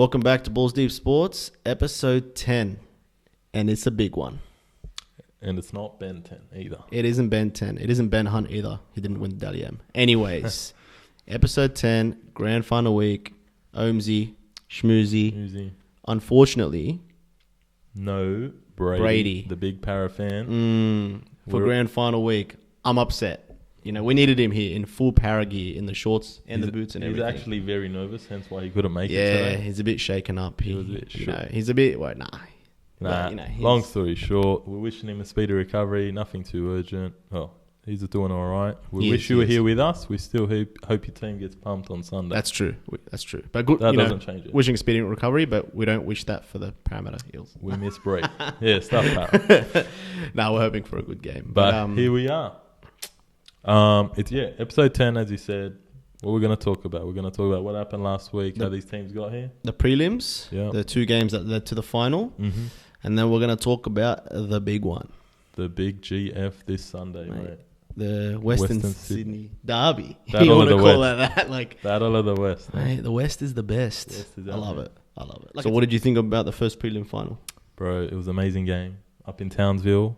Welcome back to Balls Deep Sports, episode 10. And it's a big one. And it's not Ben 10 either. It isn't Ben 10. It isn't Ben Hunt either. He didn't win the Dally M. Anyways, episode 10, grand final week, Omzy, Shmouzy. Unfortunately, no Brady, the big para fan. For grand final week, I'm upset. You know, we needed him here in full para gear, in the shorts and the boots and everything. He's actually very nervous, hence why he couldn't make it today. Yeah, he's a bit shaken up. He was a bit shook. He's a bit, well, nah. But, long story short, we're wishing him a speedy recovery. Nothing too urgent. Well, he's doing all right. We wish you were here with us. We still hope your team gets pumped on Sunday. That's true. But good, that doesn't change it. Wishing a speedy recovery, but we don't wish that for the Parramatta Eels. We miss Bree. Yeah, stuff that. We're hoping for a good game. But here we are. It's episode 10, as you said. What we're going to talk about? We're going to talk about what happened last week, how these teams got here. The prelims, the two games that led to the final. Mm-hmm. And then we're going to talk about the big one. The big GF this Sunday, mate. The Western Sydney Derby. Battle you want to call West. that? Battle of the West. Mate, the West is the best. I love it. So what did you think about the first prelim final? Bro, it was an amazing game. Up in Townsville.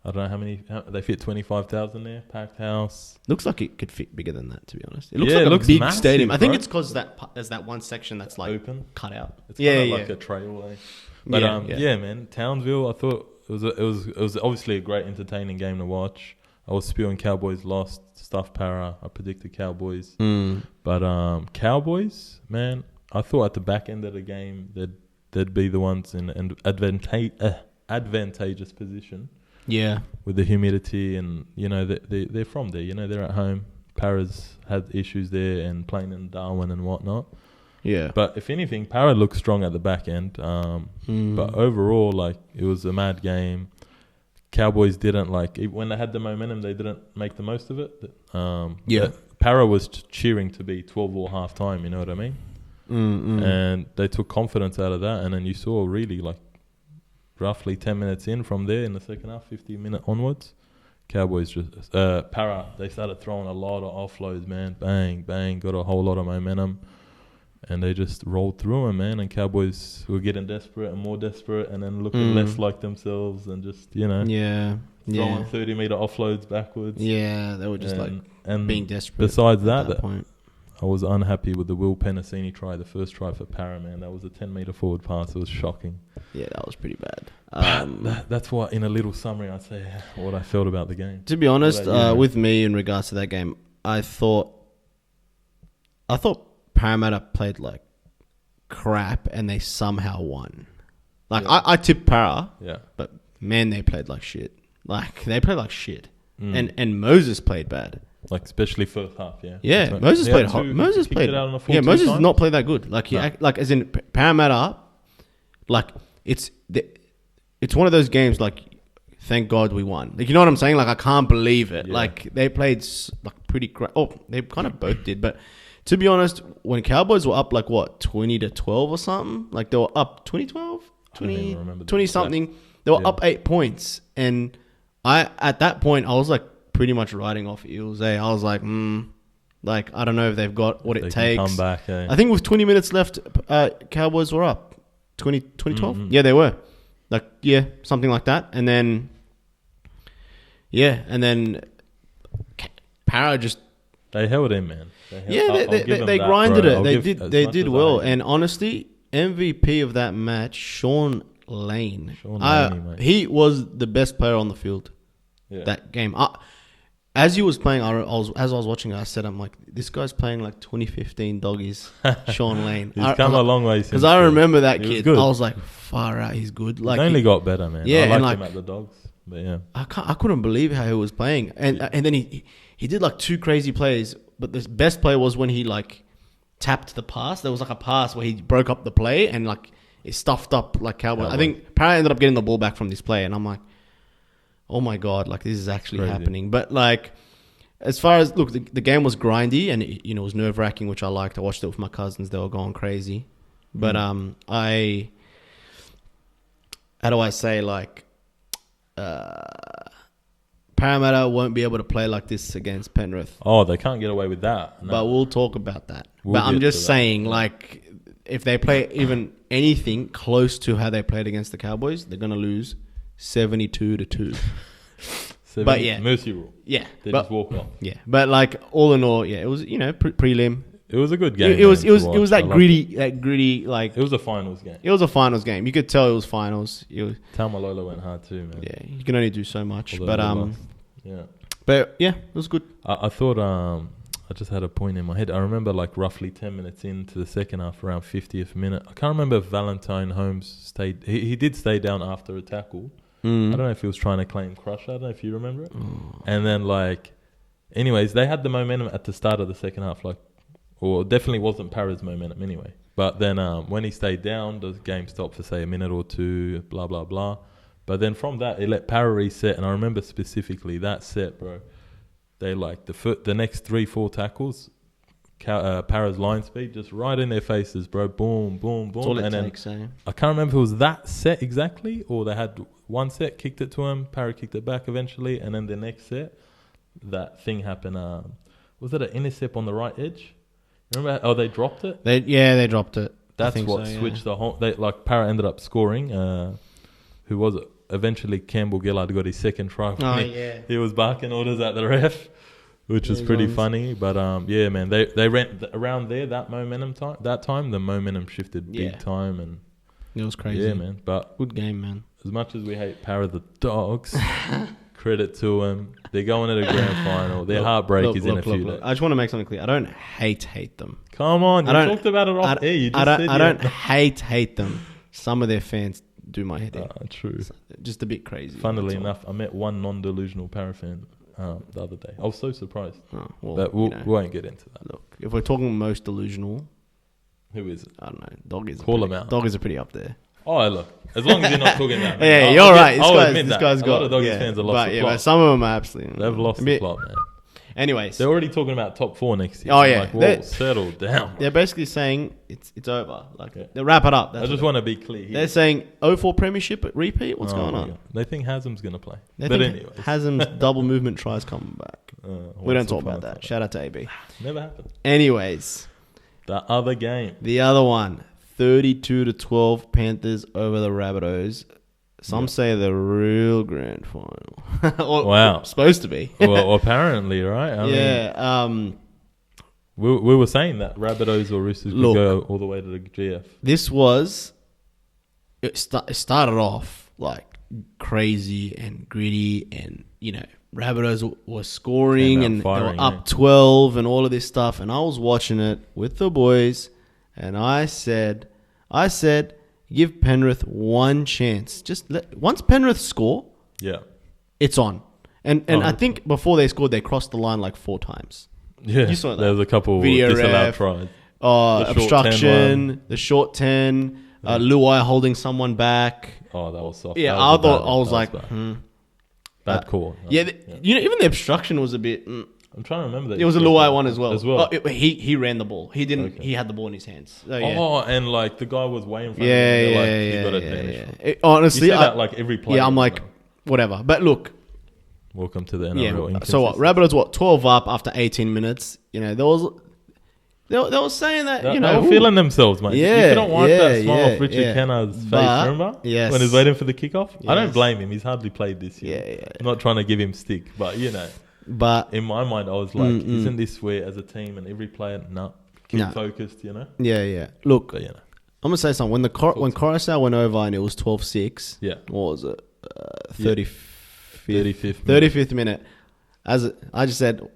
I don't know how they fit 25,000 there, packed house. Looks like it could fit bigger than that, to be honest. It looks like a big massive stadium. Bro. I think it's because there's that one section that's like open, cut out. It's kind of like a trailway. But man, Townsville. I thought it was obviously a great, entertaining game to watch. I was spewing Cowboys lost, stuff para. I predicted Cowboys, but Cowboys, man, I thought at the back end of the game they'd be the ones in an advantageous position. Yeah, with the humidity and they're from there. They're at home. Para's had issues there and playing in Darwin and whatnot. Yeah, but if anything, Para looked strong at the back end. But overall, it was a mad game. Cowboys didn't when they had the momentum, they didn't make the most of it. Para was cheering to be 12-all half time. You know what I mean? And they took confidence out of that, and then you saw really roughly 10 minutes in from there in the second half, 15-minute onwards, Cowboys just Para. They started throwing a lot of offloads, man. Bang, bang, got a whole lot of momentum. And they just rolled through them, man. And Cowboys were getting desperate and more desperate, and then looking less like themselves, and just throwing 30-meter offloads backwards. Yeah, they were just and being desperate. Besides that point. I was unhappy with the Will Penasini try, the first try for Para, man. That was a 10-meter forward pass. It was shocking. Yeah, that was pretty bad. That's what, in a little summary, I'd say what I felt about the game. To be honest, with me in regards to that game, I thought Parramatta played like crap and they somehow won. I tipped Para, but man, they played like shit. They played like shit. And Moses played bad. Especially first half, Yeah, Moses played hot. Moses played. Moses did not play that good. As in Parramatta, it's one of those games. Thank God we won. You know what I'm saying? I can't believe it. Yeah. They played pretty crap. Oh, they kind of both did. But to be honest, when Cowboys were up 20-12 or something, they were up 20-12, 20 something. They were up 8 points, and at that point I was pretty much riding off Eels. I was I don't know if they've got what it takes. Come back, I think with 20 minutes left, Cowboys were up 2012. Yeah, they were. Something like that. And then, Para just... They held in, man. They grinded it. They did well. And honestly, MVP of that match, Sean Lane. Mate. He was the best player on the field that game. As he was playing, as I was watching it, I said, I'm this guy's playing 2015 doggies, Sean Lane. He's come a long way since. Because I remember that kid. I was far out, he's good. He's only got better, man. Yeah, I liked him at the Dogs. But yeah. I couldn't believe how he was playing. And then he did 2 crazy plays, but the best play was when he tapped the pass. There was a pass where he broke up the play and it stuffed up Cowboy. I think Para ended up getting the ball back from this play, and I'm oh my God, this is actually happening. But as far as, look, the game was grindy and it was nerve-wracking, which I liked. I watched it with my cousins. They were going crazy. But how do I say, Parramatta won't be able to play like this against Penrith. Oh, they can't get away with that. No. But we'll talk about that. But I'm just saying, if they play even anything close to how they played against the Cowboys, they're gonna lose 72-2. But yeah, mercy rule. Yeah, They just walk off. Yeah, but like all in all, yeah, it was prelim. It was a good game. It was that gritty like. It was a finals game. It was a finals game. You could tell it was finals. Tamalolo went hard too, man. Yeah, you can only do so much. Although but yeah, it was good. I thought I just had a point in my head. I remember like roughly 10 minutes into the second half, around 50th minute. I can't remember if Valentine Holmes stayed. He did stay down after a tackle. I don't know if he was trying to claim Crusher. I don't know if you remember it. And then anyways, they had the momentum at the start of the second half, or definitely wasn't Para's momentum anyway. But then when he stayed down, the game stopped for say a minute or two, blah, blah, blah. But then from that, it let Para reset. And I remember specifically that set, bro. They the next 3-4 tackles, Para's line speed just right in their faces, bro. Boom, boom, boom. That's all it and takes, I can't remember if it was that set exactly, or they had one set, kicked it to him, Para kicked it back eventually, and then the next set, that thing happened. Was it an intercept on the right edge? Remember? Oh, they dropped it. They dropped it. That's what switched the whole. Para ended up scoring. Who was it? Eventually, Campbell Gillard got his second try. He was barking orders at the ref, which was pretty funny. But yeah, man, they ran around there. That time, the momentum shifted big time, and it was crazy. Yeah, man. But good game, man. As much as we hate Para the Dogs, credit to them. They're going to the grand final. Their heartbreak is in a few days. I just want to make something clear. I don't hate them. Come on, you talked about it off air. You just I don't hate them. Some of their fans do my head in. True. So, just a bit crazy. Funnily enough, I met one non-delusional Para fan the other day. I was so surprised. But we won't get into that. Look, if we're talking most delusional, who is it? I don't know. Dog is Call him out. Dog is pretty up there. Oh, look. As long as you're not talking about me. Yeah, you're right. This guy's got a lot of Doggies fans have lost the plot. But some of them are absolutely. They've lost the plot, man. Anyways, they're already talking about top 4 next year. Oh yeah, whoa, settle down. They're basically saying it's over. They wrap it up. I just want to be clear. They're saying 04 premiership repeat. What's going on? They think Hazem's going to play. But anyways, Hazem's double movement tries coming back. We don't talk about that. Shout out to AB. Never happened. Anyways, the other game. The other one, 32-12 Panthers over the Rabbitohs. Some say the real grand final. Wow. Supposed to be. Well, apparently, right? I mean, we were saying that Rabbitohs or Roosters could go all the way to the GF. This was... It started off like crazy and gritty and, Rabbitohs were scoring and firing, they were up 12 and all of this stuff. And I was watching it with the boys and I said... Give Penrith one chance. Once Penrith score, it's on. And I think before they scored, they crossed the line like 4 times. Yeah, you saw that. There was a couple video disallowed tries. Obstruction, the short 10, Luai holding someone back. Oh, that was soft. Yeah, I was like, bad call. Even the obstruction was a bit. I'm trying to remember that. It was a Luai one as well. He ran the ball. He didn't. Okay. He had the ball in his hands. So, and the guy was way in front of him. He got advantage. Honestly, you see that every play. Yeah, I'm like, whatever. But look. Welcome to the NRL. Yeah. So what? Rabbitohs 12 up after 18 minutes. They were saying that they were feeling themselves, mate. Yeah, you couldn't wipe that smile off Richard Kennard's face. Remember? Yes. When he's waiting for the kickoff. Yes. I don't blame him. He's hardly played this year. Yeah. I'm not trying to give him stick, but But in my mind, I was like, isn't this where, as a team and every player, keep focused, Yeah. Look, I'm going to say something. When Coruscant went over and it was 12-6, what was it? 35th minute. I just said...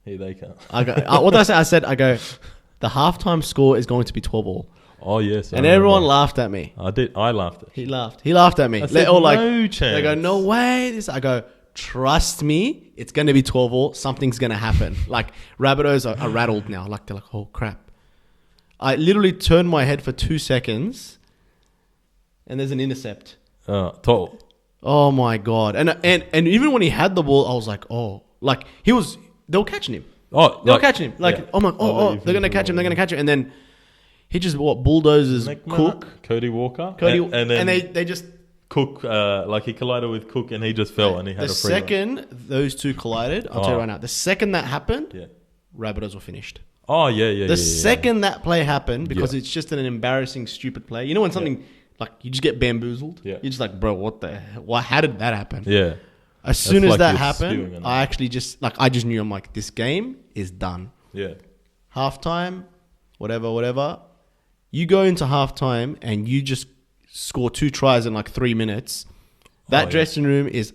Here they come. What did I say? I said, the halftime score is going to be 12-all. Oh, yes. And everyone laughed at me. I laughed at you. He laughed at me. I said, no chance. They go, no way. I go... Trust me, it's going to be 12-all. Something's going to happen. Rabbitohs are rattled now. They're like, oh, crap. I literally turned my head for 2 seconds and there's an intercept. Total. Oh, my God. And even when he had the ball, I was like, oh. They were catching him. Oh, they were catching him. Oh, my, they're going to catch him. They're going to catch him. And then he just, bulldozes Cook. Cody Walker. And they just... Cook, he collided with Cook and he just fell and he had a free run. Those two collided, I'll tell you right now, the second that happened, Rabbitohs were finished. Oh, yeah. The second that play happened, because it's just an embarrassing, stupid play. You know when something, like, you just get bamboozled? Yeah. You're just like, bro, what the hell? Why? How did that happen? Yeah. As soon as like that you're happened, spewing I actually just, like, I just knew, I'm like, this game is done. Yeah. Halftime, whatever. You go into halftime and you just score 2 tries in like 3 minutes. That dressing room is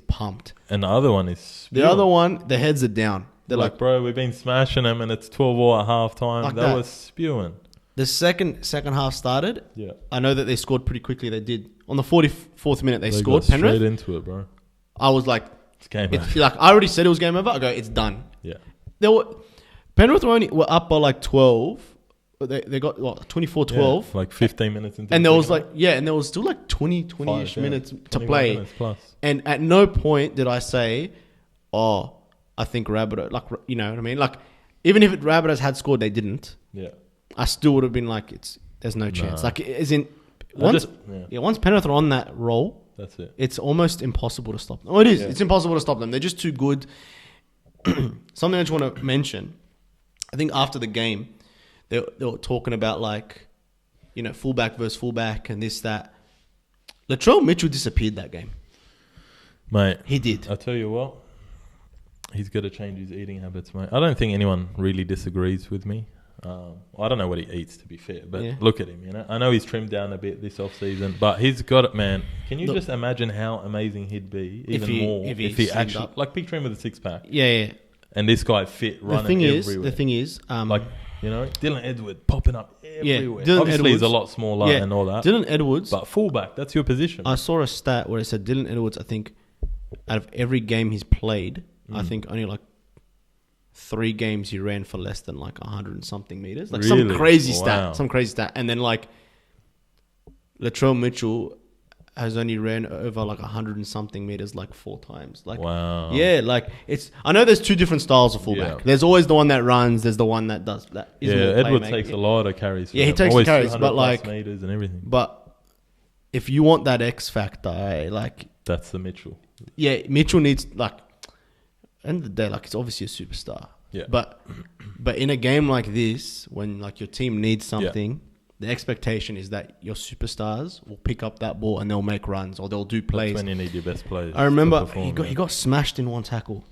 pumped. And the other one is spewing. The other one, the heads are down. They're like, bro, we've been smashing them and it's 12-all at halftime. Like that was spewing. The second half started. Yeah. I know that they scored pretty quickly. They did. On the 44th minute, they scored. Got Penrith. straight into it, bro. I was like, it's game over. Like, I already said it was game over. I go, it's done. Yeah. Penrith were up by like 12. They got 24-12. Yeah, like 15 minutes into and the there was second like, and there was still like 20-ish minutes to play. Minutes plus. And at no point did I say, oh, I think Rabbitohs, like, you know what I mean? Like, even if Rabbitohs had scored, they didn't. Yeah. I still would have been like, there's no chance. Like, as in, once Penrith are on that roll, that's it. It's almost impossible to stop them. Oh, it is. Yeah. It's impossible to stop them. They're just too good. Something I just want to mention. I think after the game, they were talking about, like, you know, fullback versus fullback and this, that. Latrell Mitchell disappeared that game. Mate. He did. I tell you what, he's got to change his eating habits, mate. I don't think anyone really disagrees with me. I don't know what he eats, to be fair, but look at him, you know. I know he's trimmed down a bit this off-season, but he's got it, man. Can you just imagine how amazing he'd be, even more, if he actually... Like, picture him with a six-pack. Yeah. And this guy fit, running everywhere. The thing is... like, you know, Dylan Edwards popping up everywhere. Dylan Obviously, Edwards, he's a lot smaller and all that. Dylan Edwards... But fullback, that's your position. I saw a stat where it said Dylan Edwards, I think, out of every game he's played, I think only like 3 games he ran for less than like 100 and something meters. Like some crazy stat. And then like Latrell Mitchell has only ran over like 100 and something meters like 4 times. Like, wow. Yeah, like I know there's 2 different styles of fullback. Yeah. There's always the one that runs. There's the one that does that. Edwards takes a lot of carries. Yeah, he takes the carries, but like meters and everything. But if you want that X factor, like that's the Mitchell. Yeah, Mitchell needs, like, end of the day, like, it's obviously a superstar. Yeah. But in a game like this, when like your team needs something, the expectation is that your superstars will pick up that ball and they'll make runs or they'll do plays. That's when you need your best players. I remember he got smashed in one tackle.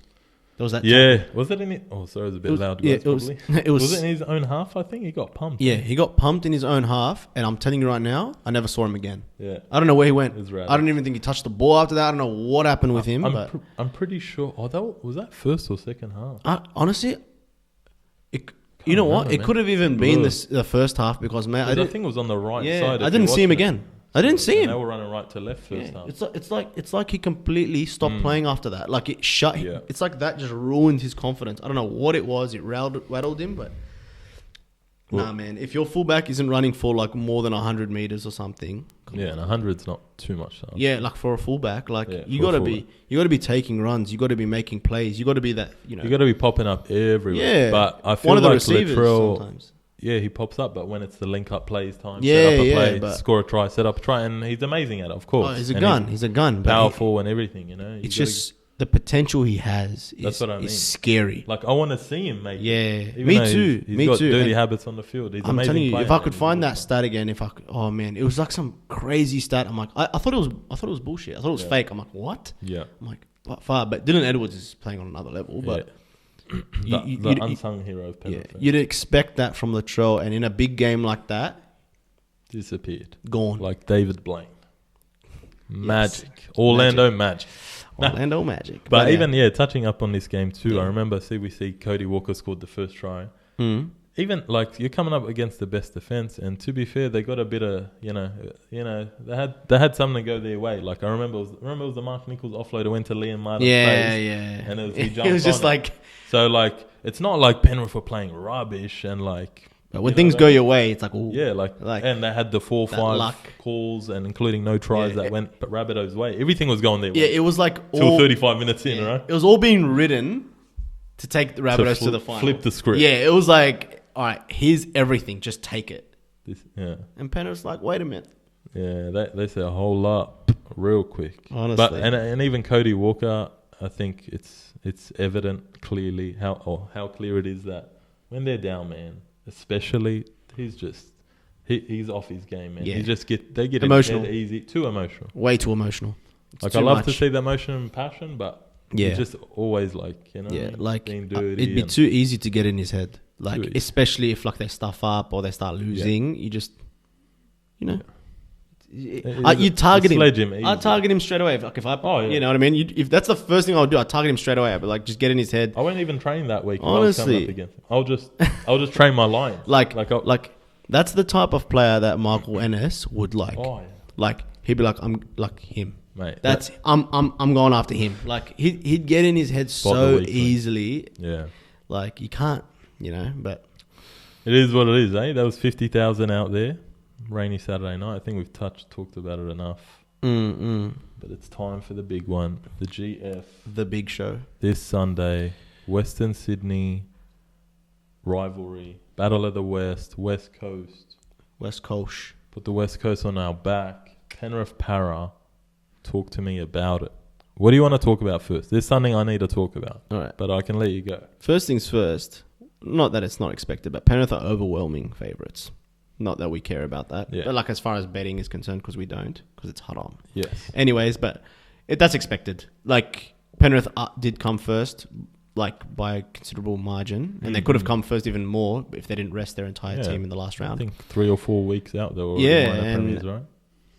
There was that. Tackle. Was it in it? Oh, sorry, it was a bit loud. Yeah, was it in his own half? I think he got pumped. Yeah, he got pumped in his own half, and I'm telling you right now, I never saw him again. Yeah, I don't know where he went. I don't even think he touched the ball after that. I don't know what happened with him. I'm pretty sure. Oh, was that first or second half? Honestly, you know what? It could have even been the first half because, man, I think it was on the right side. I didn't see him again. I didn't see him. They were running right to left first half. It's like he completely stopped playing after that. Like it shut. Yeah. It's like that just ruined his confidence. I don't know what it was. It rattled him, but nah, man. If your fullback isn't running for like more than 100 meters or something, and 100's not too much. Though. Yeah, like for a fullback, like you got to be taking runs. You got to be making plays. You got to be that. You know, you got to be popping up everywhere. Yeah, but I feel one of the like receivers Latrell, sometimes. Yeah, he pops up, but when it's the link-up plays time, set up a play, score a try, set up a try, and he's amazing at it, of course. Oh, he's a gun. He's a gun. Powerful and everything, you know. It's just the potential he has is scary. Like, I want to see him, mate. Yeah, me too. He's got dirty habits on the field. He's I'm amazing telling you, player, if I could find that stat again, oh man, it was like some crazy stat. I'm like, I thought it was bullshit. I thought it was fake. I'm like, what? Yeah. I'm like, far. But Dylan Edwards is playing on another level. But the unsung hero of Penrith. You'd expect that from Latrell, and in a big game like that, disappeared, gone, like David Blaine. Magic, Orlando Magic. Orlando Magic. But even touching up on this game too, I remember CBC Cody Walker scored the first try. Even like you're coming up against the best defense, and to be fair, they got a bit of they had something to go their way. Like I remember it was the Mark Nichols offload went to Liam Martin's face, and he jumped. It was just like so. Like it's not like Penrith were playing rubbish and like. But when things go your way, it's like, ooh. Yeah, like and they had the 4-5 calls and including no tries that went Rabbitohs' way. Everything was going their way. Yeah, it was like till 35 minutes in, right? It was all being written to take the Rabbitohs to the final. Flip the script. Yeah, it was like, all right, here's everything, just take it. And Penrith's like, wait a minute. Yeah, they said a whole lot real quick. Honestly. But and even Cody Walker, I think it's evident clearly how clear it is that when they're down, man, especially, he's off his game, man. Yeah. They get Emotional. in his head easy, too emotional. Way too emotional. It's Like too I love much. to see the emotion and passion, but Yeah. he's just always like, like being dirty. it'd be too easy to get in his head. Like Too easy. especially if like they stuff up or they start losing, you just, you target him. Sledge him I easy. target him straight away. If I, Oh, yeah. you know what I mean. If that's the first thing I would do, I target him straight away. But like, just get in his head. I won't even train that week. If I was coming Honestly. up against him. I'll just train my line. Like I'll- that's the type of player that Michael Ennis would like. Oh, yeah. Like he'd be like, I'm like him. Mate, I'm going after him. Like he'd get in his head Spot the so weak link. easily. yeah. Like you can't, but It is what it is, eh? There was 50,000 out there. Rainy Saturday night. I think we've talked about it enough. But it's time for the big one. The GF. the big show. This Sunday. Western Sydney rivalry. Battle of the West. West Coast. West Coast. Put the West Coast on our back. Penrith Para. Talk to me about it. What do you want to talk about first? There's something I need to talk about. All right. But I can let you go. First things first. Not that it's not expected, but Penrith are overwhelming favourites. Not that we care about that. Yeah. But like as far as betting is concerned, because we don't, because it's haram. Yes. Anyways, but that's expected. Like Penrith did come first, like by a considerable margin, and they could have come first even more if they didn't rest their entire Yeah. team in the last I round. think 3 or 4 weeks out they were already Yeah, minor and premiers, right?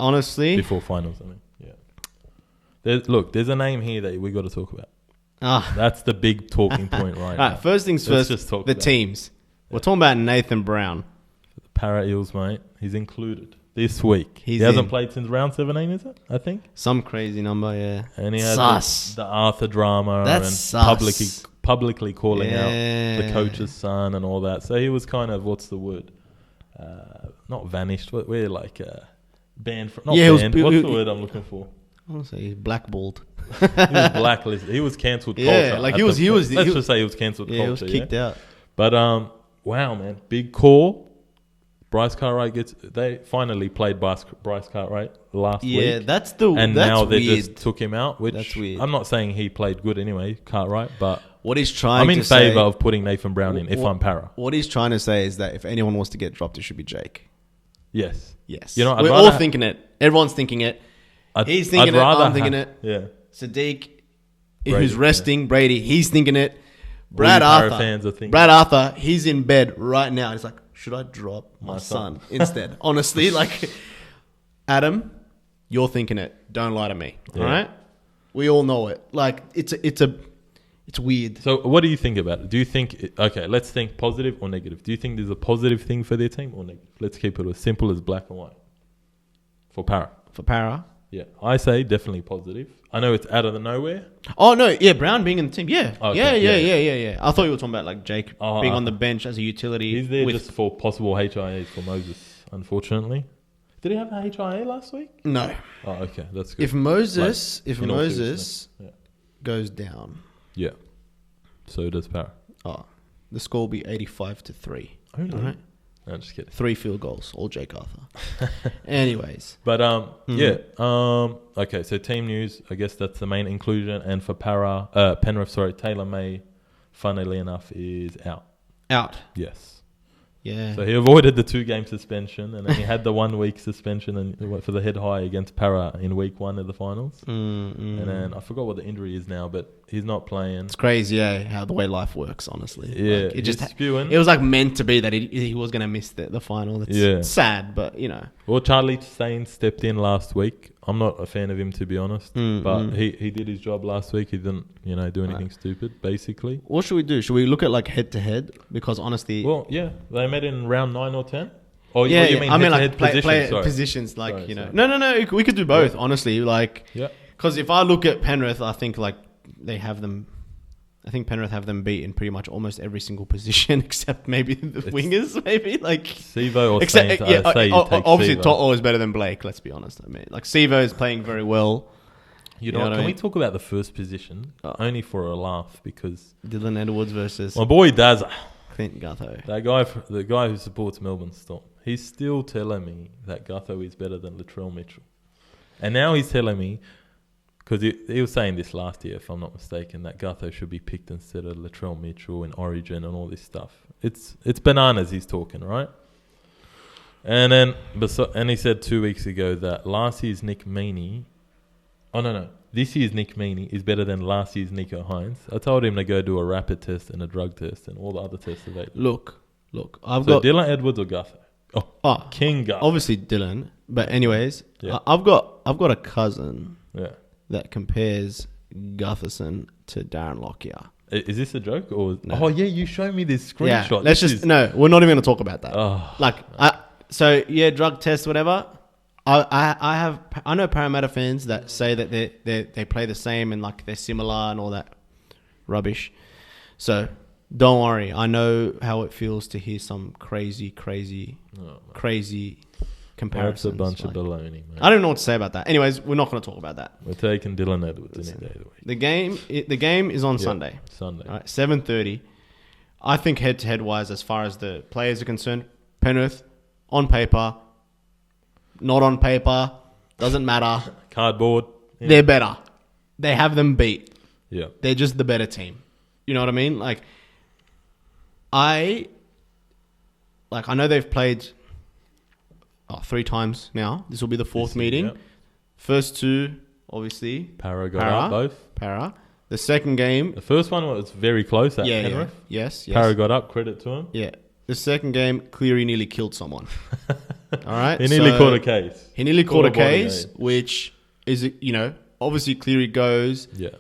honestly, Before finals, I mean. Yeah. There's a name here that we got to talk about. That's the big talking point right now. Alright, first things Let's first, just talk the about teams. We're talking about Nathan Brown. The Para Eels, mate. He's included this week. He's he hasn't in. played since round 17, is it? I think. Some crazy number, yeah. And he had Sus. the Arthur drama That's and sus. publicly calling out the Yeah. coach's son and all that. So he was kind of, what's the word? Not vanished. We're like banned from. Not Yeah, he was- banned. he- What's he- the word I'm looking for? I want to say blackballed. He was blacklisted. He was cancelled. Yeah, culture like at he was- the- he was- Let's he- just say he was cancelled. Yeah, he was culture, kicked out. But wow, man, big call. Bryce Cartwright they finally played Bryce Cartwright last Yeah, week. that's And now they weird. just took him out, which That's weird. I'm not saying he played good anyway, Cartwright, but What he's trying I'm to in say, favour of putting Nathan Brown in if What- I'm Para. What he's trying to say is that if anyone wants to get dropped, it should be Jake. Yes. Yes. You know, I'd we're rather all thinking it. Everyone's thinking it. He's thinking it. I'm thinking it. Yeah. Sadiq, Brady, who's resting. Brady, he's thinking it. Brad Brad Para Arthur. fans are thinking Brad Arthur, he's in bed right now. He's like, should I drop my My son son. instead? Honestly, like, Adam, you're thinking it. Don't lie to me. Yeah. All right? We all know it. Like, it's weird. So what do you think about it? Do you think, okay, let's think positive or negative. Do you think there's a positive thing for their team or negative? Let's keep it as simple as black and white. For Para. For Para. Yeah. I say definitely positive. I know it's out of the nowhere. Oh, no. Yeah, Brown being in the team. Yeah. Okay, Yeah. I thought you were talking about, like, Jake being on the bench as a utility. He's there with- just for possible HIAs for Moses, unfortunately. Did he have a HIA last week? No. Oh, okay. That's good. If Moses in all Moses seriousness. goes down, Yeah. So does Para. the score will be 85-3. Oh, no. All right? No, just kidding. 3 field goals, all Jake Arthur. Anyways. But okay, so team news, I guess that's the main inclusion. And for Penrith, Taylor May, funnily enough, is out. Out. Yes. Yeah. So he avoided the 2-game suspension, and then he had the 1-week suspension and for the head high against Para in week 1 of the finals. And then I forgot what the injury is now, but he's not playing. It's crazy, how the way life works, honestly. Yeah, Like, it just spewing. it was like meant to be that he was going to miss the final. It's sad, but Well, Charlie Stain stepped in last week. I'm not a fan of him, to be honest, but he did his job last week. He didn't, do anything stupid, basically. What should we do? Should we look at like head to head? Because honestly, Well, yeah, they met in round 9 or 10. Oh, yeah, you mean I mean head-to-head like play positions, sorry. positions, like Sorry, sorry. No, we could do both. Honestly, like Yeah. because if I look at Penrith, I think like they have them. I think Penrith have them beat in pretty much almost every single position except maybe the wingers, maybe like Sevo or except Saints, I say you take obviously Sevo. Toto is better than Blake. Let's be honest. I mean, like Sevo is playing very well. You know what, what I can we mean? talk about the first position? Only for a laugh, because Dylan Edwards versus my boy Dazza, Clint Gutho. that guy, the guy who supports Melbourne Storm, he's still telling me that Gutho is better than Latrell Mitchell. And now he's telling me because he was saying this last year, if I'm not mistaken, that Gutho should be picked instead of Latrell Mitchell in Origin and all this stuff. It's bananas he's talking, right? And then, and he said 2 weeks ago that last year's Nick Meaney... Oh, no. This year's Nick Meaney is better than last year's Nico Hines. I told him to go do a rapid test and a drug test and all the other tests available. Look, I've so got... Dylan Edwards or Gutho? Oh, King Gutho. Obviously Dylan. But anyways, I've got a cousin that compares Gutherson to Darren Lockyer. Is this a joke? Or No. Oh, yeah, you showed me this screenshot. Yeah, no, we're not even going to talk about that. Drug test, whatever. I know Parramatta fans that say that they play the same and like they're similar and all that rubbish. So don't worry. I know how it feels to hear some crazy comparisons. That's a bunch of baloney, man. I don't know what to say about that. Anyways, we're not going to talk about that. We're taking Dylan Edwards any day of the week. The game is on Sunday. Sunday. All right, 7:30. I think head-to-head wise, as far as the players are concerned, Penrith on paper, not on paper, doesn't matter. Cardboard. Yeah. They're better. They have them beat. Yeah. They're just the better team. You know what I mean? Like, I know they've played 3 times now. This will be the 4th meeting. Yep. First 2, obviously. Para got up both. Para. The second game. The first one was very close at Penrith. Yes. Para got up, credit to him. Yeah. The second game, Cleary nearly killed someone. All right? He nearly caught a case. He nearly caught a case, which is, obviously Cleary goes. Yeah.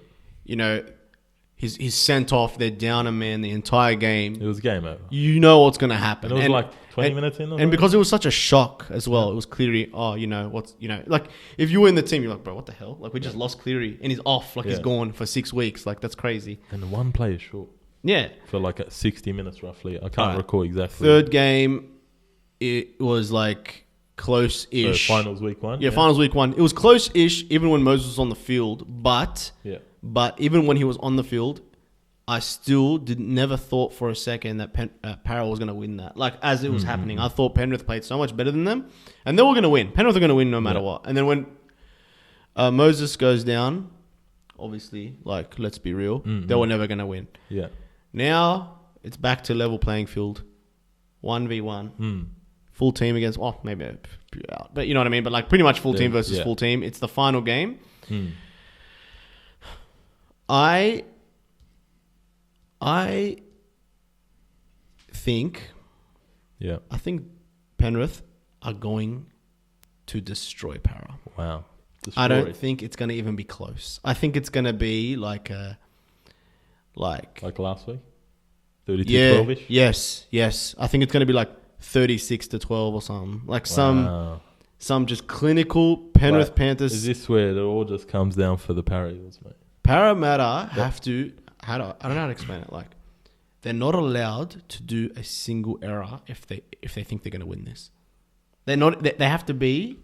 He's sent off. They're down a man the entire game. It was game over. You know what's going to happen. And it was like 20 minutes in. And because it was such a shock as well, it was Cleary. Like if you were in the team, you're like, bro, what the hell? Like we just lost Cleary and he's off. Like he's gone for 6 weeks. Like that's crazy. And the one play is short. Yeah. For like 60 minutes roughly. I can't recall exactly. Third game, it was like close-ish. So finals week 1. Yeah, finals week 1. It was close-ish even when Moses was on the field. But even when he was on the field, I still never thought for a second that Para was going to win that. Like, as it was happening, I thought Penrith played so much better than them. And they were going to win. Penrith are going to win no matter what. And then when Moses goes down, obviously, like, let's be real, they were never going to win. Yeah. Now, it's back to level playing field. 1v1. Full team against, maybe out. But you know what I mean? But like pretty much full team versus full team. It's the final game. I think Penrith are going to destroy Para. Wow. I don't think it's going to even be close. I think it's going to be like last week? 32-12-ish? Yes. I think it's going to be like 36-12 or something. Like some just clinical Penrith Panthers. Is this where it all just comes down for the Para Eagles, mate? Parramatta have to... I don't know how to explain it. Like, they're not allowed to do a single error if they think they're going to win this. They're not. They have to be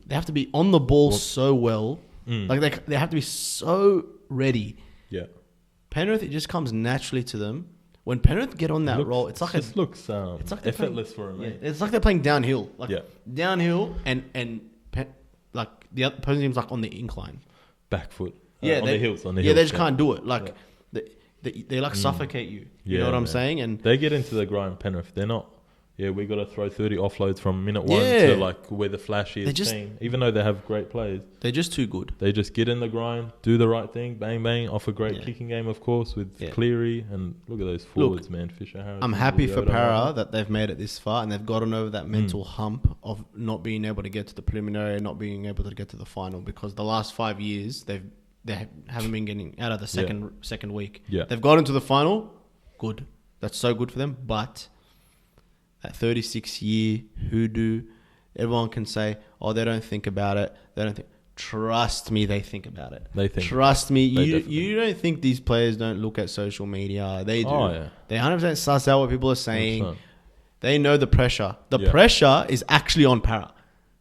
on the ball so well. Like they have to be so ready. Yeah. Penrith, it just comes naturally to them. When Penrith get on that roll, it's like it looks effortless for them. Yeah, it's like they're playing downhill. Downhill and like the opposing team's like on the incline. Back foot. On the hills. They just can't do it. Like they like suffocate you. You know what I'm saying? And they get into the grind. Penrith, they're not. Yeah, we got to throw 30 offloads from minute 1 to like where the flashiest team. Even though they have great players, they're just too good. They just get in the grind, do the right thing, bang bang, off a great kicking game, of course, with Cleary and look at those forwards, man. Fisher Harris. I'm happy for Para that they've made it this far and they've gotten over that mental hump of not being able to get to the preliminary, not being able to get to the final, because the last 5 years they haven't been getting out of the second week. Yeah. They've gotten to the final. Good. That's so good for them. But at 36-year hoodoo, everyone can say, they don't think about it. They don't think. Trust me, they think about it. Trust me. You don't think these players don't look at social media. They do. Oh, yeah. They 100% suss out what people are saying. 100%. They know the pressure. The pressure is actually on Para.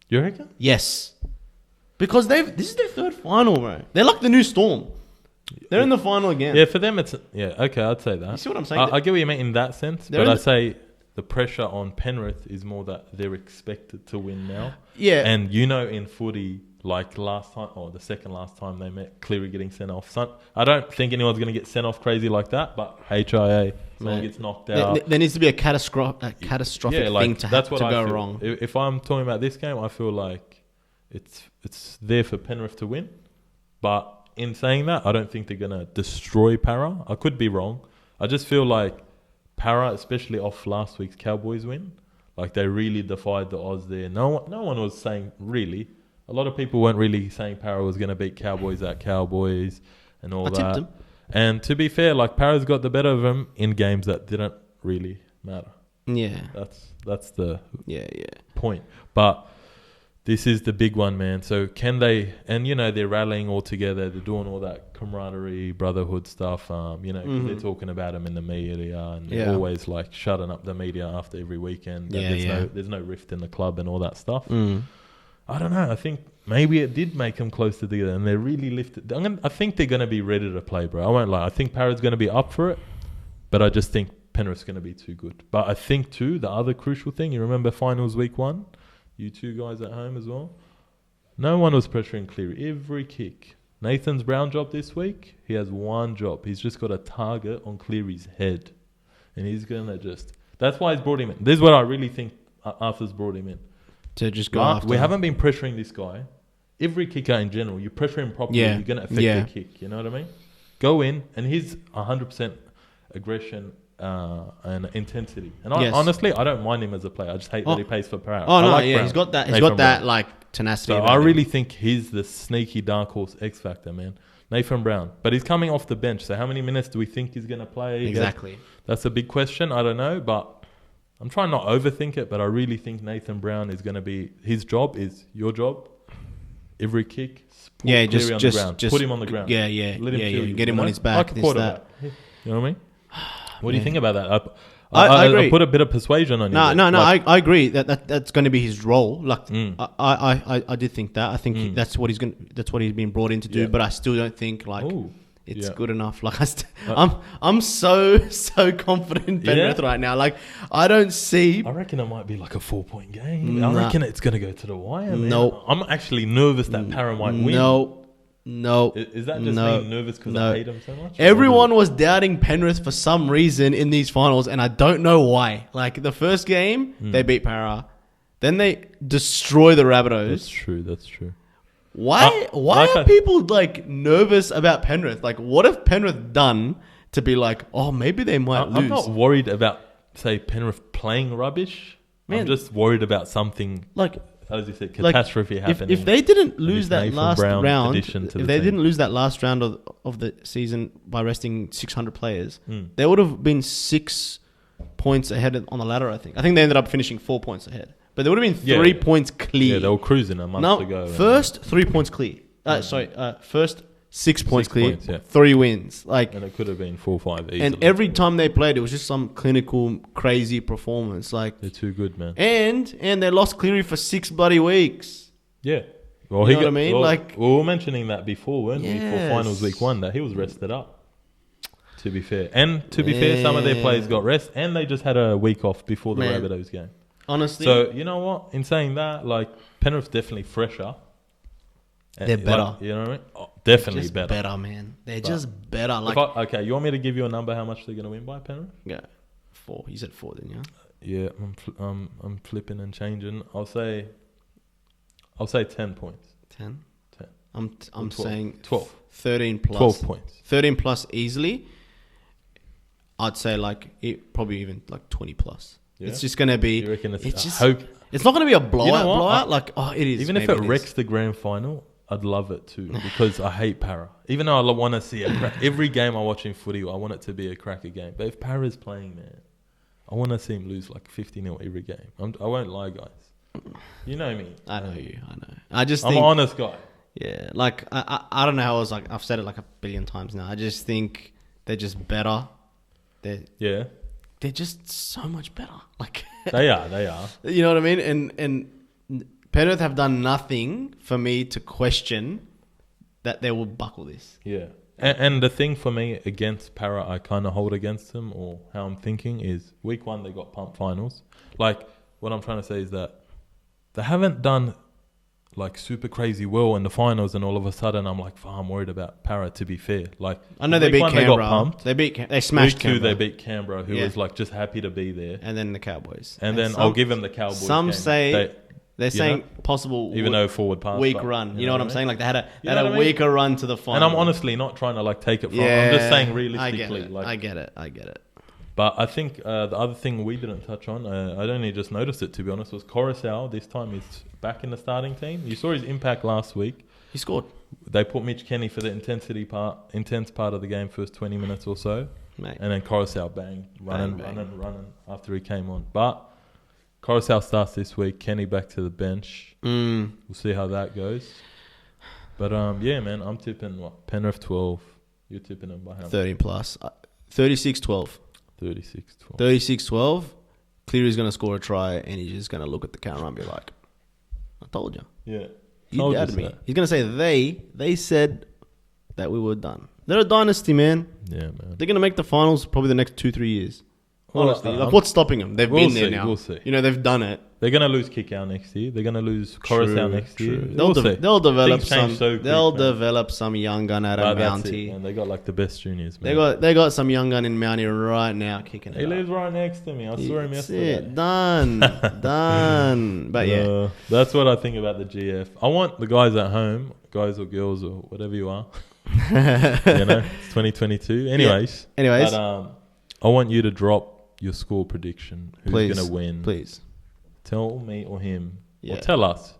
You reckon? Yes. Because this is their third final, bro. They're like the new Storm. They're in the final again. Yeah, for them it's... Yeah, okay, I'd say that. You see what I'm saying? I get what you mean in that sense, but I say the pressure on Penrith is more that they're expected to win now. Yeah. And in footy, like last time or the second last time they met, Cleary getting sent off. So I don't think anyone's going to get sent off crazy like that, but HIA, someone gets knocked out. There needs to be a catastrophic thing to go wrong. If I'm talking about this game, I feel like it's there for Penrith to win. But in saying that, I don't think they're going to destroy Para. I could be wrong. I just feel like Para, especially off last week's Cowboys win, like they really defied the odds there. No one was saying really. A lot of people weren't really saying Para was going to beat Cowboys at Cowboys and all that. Tipped him. And to be fair, like Para's got the better of him in games that didn't really matter. Yeah, that's the point. But this is the big one, man. So can they? And they're rallying all together. They're doing all that camaraderie, brotherhood stuff. 'Cause they're talking about him in the media, and they're always like shutting up the media after every weekend. There's no rift in the club and all that stuff. I don't know. I think maybe it did make them close together, and they really lifted. I think they're going to be ready to play, bro. I won't lie. I think Para's going to be up for it, but I just think Penrith's going to be too good. But I think too, the other crucial thing, you remember finals week 1, you two guys at home as well. No one was pressuring Cleary. Every kick. Nathan's Brown job this week. He has one job. He's just got a target on Cleary's head, and he's going to just. That's why he's brought him in. This is what I really think Arthur's brought him in. To just go after. We haven't been pressuring this guy. Every kicker in general, you pressure him properly, you're going to affect the kick. You know what I mean? Go in, and he's 100% aggression and intensity. And honestly, I don't mind him as a player. I just hate that he plays for Parrot. Oh, no, like Brown. He's got that. He's got that like tenacity. So I really think he's the sneaky dark horse X factor, man. Nathan Brown, but he's coming off the bench. So how many minutes do we think he's going to play? Exactly. That's a big question. I don't know, but. I'm trying not to overthink it, but I really think Nathan Brown is going to be... His job is your job. Every kick, put him on the ground. Yeah. Let him Get him on his back. Like a quarterback. You know what I mean? What do you think about that? I agree. I put a bit of persuasion on you. No. I agree that's going to be his role. Like I did think that. I think that's what he's been brought in to do. But I still don't think like... It's good enough. Like I'm so confident in Penrith right now. Like I don't see. I reckon it might be like a 4-point game. I reckon it's going to go to the wire. No, I'm actually nervous that Para might win. No. Is that just being nervous because I hate him so much? Everyone was doubting Penrith for some reason in these finals, and I don't know why. Like the first game, they beat Para, then they destroy the Rabbitohs. That's true. Why are people like nervous about Penrith? Like, what have Penrith done to be like, oh, maybe they might lose? I'm not worried about, say, Penrith playing rubbish. Man, I'm just worried about something like, as you said, catastrophe happening. If they didn't lose that last round, of the season by resting 600 players, they would have been 6 points ahead on the ladder. I think they ended up finishing 4 points ahead. But there would have been 3 points clear. Yeah, they were cruising a month ago. First 3 points clear. First 6 points clear. 3 wins. And it could have been 4-5 easily. And every time they played, it was just some clinical, crazy performance. Like they're too good, man. And they lost Cleary for 6 bloody weeks. Yeah. Well, you know what I mean? Well, we were mentioning that before, weren't we? For finals week 1, that he was rested up. To be fair. And to be fair, some of their players got rest, and they just had a week off before the Rabbitohs game. Honestly. So, you know what? In saying that, like, Penrith's definitely fresher. They're better. Like, you know what I mean? Oh, definitely just better. Better, man. They're just better. Like, okay, you want me to give you a number how much they're going to win by, Penrith? Yeah. 4. You said 4, didn't you? Yeah, I'm flipping and changing. I'll say 10 points. 10? I'm saying 12. 13 plus. 12 points. 13 plus easily. I'd say probably even like 20 plus. Yeah. It's just going to be... You reckon it's not going to be a blowout. It is. Even if it wrecks the grand final, I'd love it too because I hate Para. Even though I want to see every game I watch in footy, I want it to be a cracker game. But if Para's playing, man, I want to see him lose like 50-0 every game. I won't lie, guys. You know me. I know you. I know. I'm an honest guy. Yeah. Like, I don't know how I've said it like a billion times now. I just think they're just better. They're just so much better. Like they are. You know what I mean? And Penrith have done nothing for me to question that they will buckle this. Yeah. And the thing for me against Para, I kind of hold against them, or how I'm thinking is week 1 they got pumped finals. Like what I'm trying to say is that they haven't done like super crazy well in the finals, and all of a sudden I'm like, I'm worried about Para. To be fair, like I know they beat Canberra. They got pumped. They smashed Week Canberra. 2 they beat Canberra, who was like just happy to be there. And then the Cowboys. And then I'll give them the Cowboys. Some game. say they're saying possible even though forward pass weak run. You know what I'm saying? Like they had a mean? weaker run to the final. And I'm honestly not trying to like take it from. I'm just saying realistically. I get it. But I think the other thing we didn't touch on, I'd only just noticed it to be honest, was Coruscant. This time he's back in the starting team. You saw his impact last week. He scored. They put Mitch Kenny for the intense part of the game, first 20 minutes or so. Mate. And then Coruscant running after he came on. But Coruscant starts this week. Kenny back to the bench. We'll see how that goes. But yeah, man, I'm tipping Penrith 12. You're tipping them by how much? 13 plus. 36-12. 36-12. 36-12. Cleary's going to score a try and he's just going to look at the camera and be like, I told you. Yeah. You doubted me. He's going to say they said that we were done. They're a dynasty, man. Yeah, man. They're going to make the finals probably the next 2-3 years. Honestly. What's stopping them? They've been there now. We'll see. You know, they've done it. They're going to lose Kick-Out next year. They're going to lose Coruscant next year. They'll develop some. They'll develop some young gun out of Mountie. And they got like the best juniors, man. They got some young gun in Mountie right now kicking it. He lives right next to me. I saw him yesterday. Done. But yeah, that's what I think about the GF. I want the guys at home, guys or girls or whatever you are. You know, it's 2022. Anyways. But, I want you to drop your score prediction. Who's going to win? Please. Tell me or him. Or tell us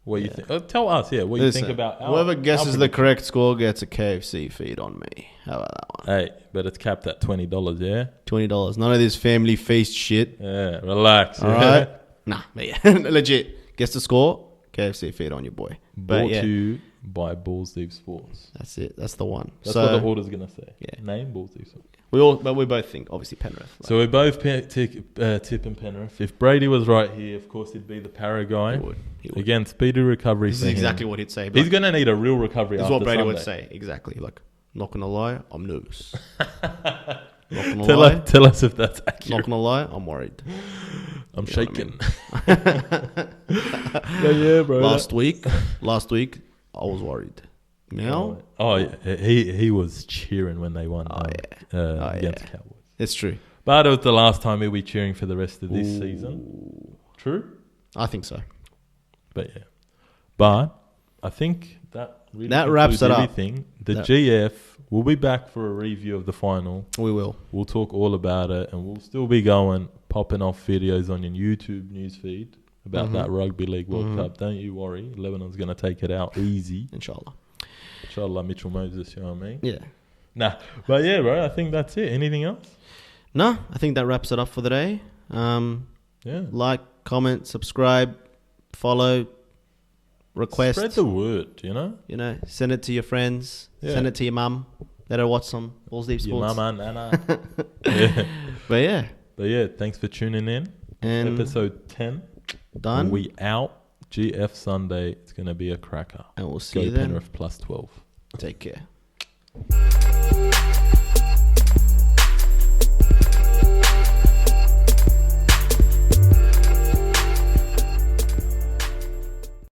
what you think. Tell us, what you think about whoever guesses the correct score gets a KFC feed on me. How about that one? Hey, but it's capped at $20, yeah? $20. None of this family feast shit. Yeah, relax. All right? Nah, but yeah. Legit. Guess the score, KFC feed on your boy. Brought to you by Balls Deep Sports. That's it. That's the one. That's what the order's going to say. Yeah. Name Balls Deep Sports. But we both think, obviously, Penrith. So we both tipping Penrith. If Brady was right here, of course, he'd be the para guy. He would. Again, speedy recovery. This is exactly what he'd say. He's going to need a real recovery. This is what Brady Sunday. would say. Exactly. Like, not going to lie, I'm nervous. Not going to lie. Tell us if that's accurate. Not going to lie, I'm worried. I'm shaking. But yeah, bro. Last week, I was worried. Now? He was cheering when they won against the Cowboys. It's true. But it was the last time he'll be cheering for the rest of this season. True? I think so. But yeah. But I think that really wraps it everything. up. The GF, we'll be back for a review of the final. We will. We'll talk all about it, and we'll still be popping off videos on your YouTube newsfeed about that Rugby League World Cup. Don't you worry. Lebanon's going to take it out easy. Inshallah, Mitchell Moses, you know what I mean? Yeah. Nah. But yeah, bro, I think that's it. Anything else? No, I think that wraps it up for the day. Like, comment, subscribe, follow, request. Spread the word, you know? You know, send it to your friends. Yeah. Send it to your mum. Let her watch some Balls Deep Sports. Your mum and Nana. Yeah. But yeah, thanks for tuning in. And episode 10. Done. We out. GF Sunday. It's going to be a cracker. And we'll see you then. Penrith plus 12. Take care.